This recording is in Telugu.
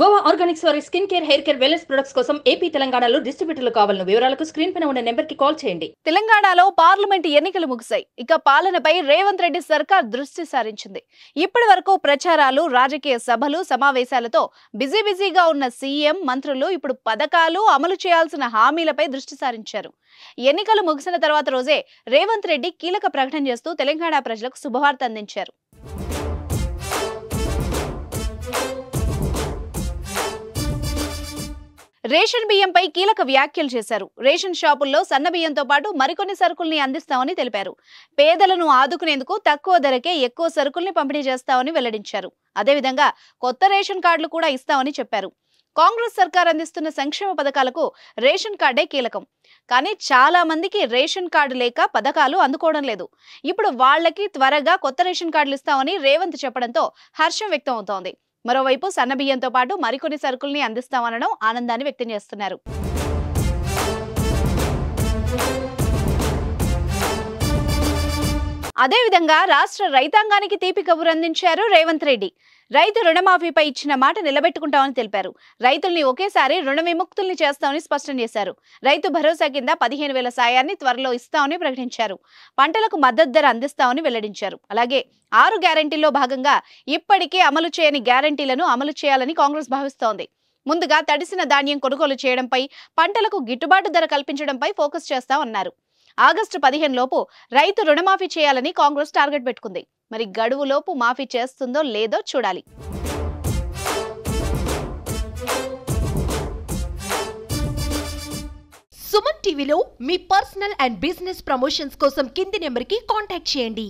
గోవా ఆర్గానిక్స్ వారి skin care, hair care, wellness products కోసం ఏపీ, తెలంగాణలో డిస్ట్రిబ్యూటర్లు కావాలను వివరాలకు స్క్రీన్ పైన ఉన్న నెంబర్కి కాల్ చేయండి. తెలంగాణలో పార్లమెంట్ ఎన్నికలు ముగిశాయి. ఇక పాలనపై రేవంత్ రెడ్డి సర్కార్ దృష్టి సారించింది. ఇప్పటి వరకు ప్రచారాలు, రాజకీయ సభలు, సమావేశాలతో బిజీగా ఉన్న సీఎం, మంత్రులు ఇప్పుడు పథకాలు, అమలు చేయాల్సిన హామీలపై దృష్టి సారించారు. ఎన్నికలు ముగిసిన తర్వాత రోజే రేవంత్ రెడ్డి కీలక ప్రకటన చేస్తూ తెలంగాణ ప్రజలకు శుభవార్త అందించారు. రేషన్ బియ్యంపై కీలక వ్యాఖ్యలు చేశారు. రేషన్ షాపుల్లో సన్న బియ్యంతో పాటు మరికొన్ని సరుకుల్ని అందిస్తామని తెలిపారు. పేదలను ఆదుకునేందుకు తక్కువ ధరకే ఎక్కువ సరుకుల్ని పంపిణీ చేస్తామని వెల్లడించారు. అదేవిధంగా కొత్త రేషన్ కార్డులు కూడా ఇస్తామని చెప్పారు. కాంగ్రెస్ సర్కార్ అందిస్తున్న సంక్షేమ పథకాలకు రేషన్ కార్డే కీలకం. కానీ చాలా మందికి రేషన్ కార్డు లేక పథకాలు అందుకోవడం లేదు. ఇప్పుడు వాళ్లకి త్వరగా కొత్త రేషన్ కార్డులు ఇస్తామని రేవంత్ చెప్పడంతో హర్షం వ్యక్తం అవుతోంది. మరోవైపు సన్నబియ్యంతో పాటు మరికొన్ని సరుకుల్ని అందిస్తామనడం ఆనందాన్ని వ్యక్తం చేస్తున్నారు. అదేవిధంగా రాష్ట్ర రైతాంగానికి తీపి కబురు అందించారు రేవంత్ రెడ్డి. రైతు రుణమాఫీపై ఇచ్చిన మాట నిలబెట్టుకుంటామని తెలిపారు. రైతుల్ని ఒకేసారి రుణ విముక్తుల్ని చేస్తామని స్పష్టం చేశారు. రైతు భరోసా కింద 15,000 సాయాన్ని త్వరలో ఇస్తామని ప్రకటించారు. పంటలకు మద్దతు ధర అందిస్తామని వెల్లడించారు. అలాగే 6 గ్యారెంటీల్లో భాగంగా ఇప్పటికే అమలు చేయని గ్యారెంటీలను అమలు చేయాలని కాంగ్రెస్ భావిస్తోంది. ముందుగా తడిసిన ధాన్యం కొనుగోలు చేయడంపై, పంటలకు గిట్టుబాటు ధర కల్పించడంపై ఫోకస్ చేస్తామన్నారు. ఆగస్టు 15 లోపు రైతు రుణమాఫీ చేయాలని కాంగ్రెస్ టార్గెట్ పెట్టుకుంది. మరి గడువులోపు మాఫీ చేస్తుందో లేదో చూడాలి. సుమన్ టీవీలో మీ పర్సనల్ అండ్ బిజినెస్ ప్రమోషన్స్ కోసం కింది నెంబర్కి కాంటాక్ట్ చేయండి.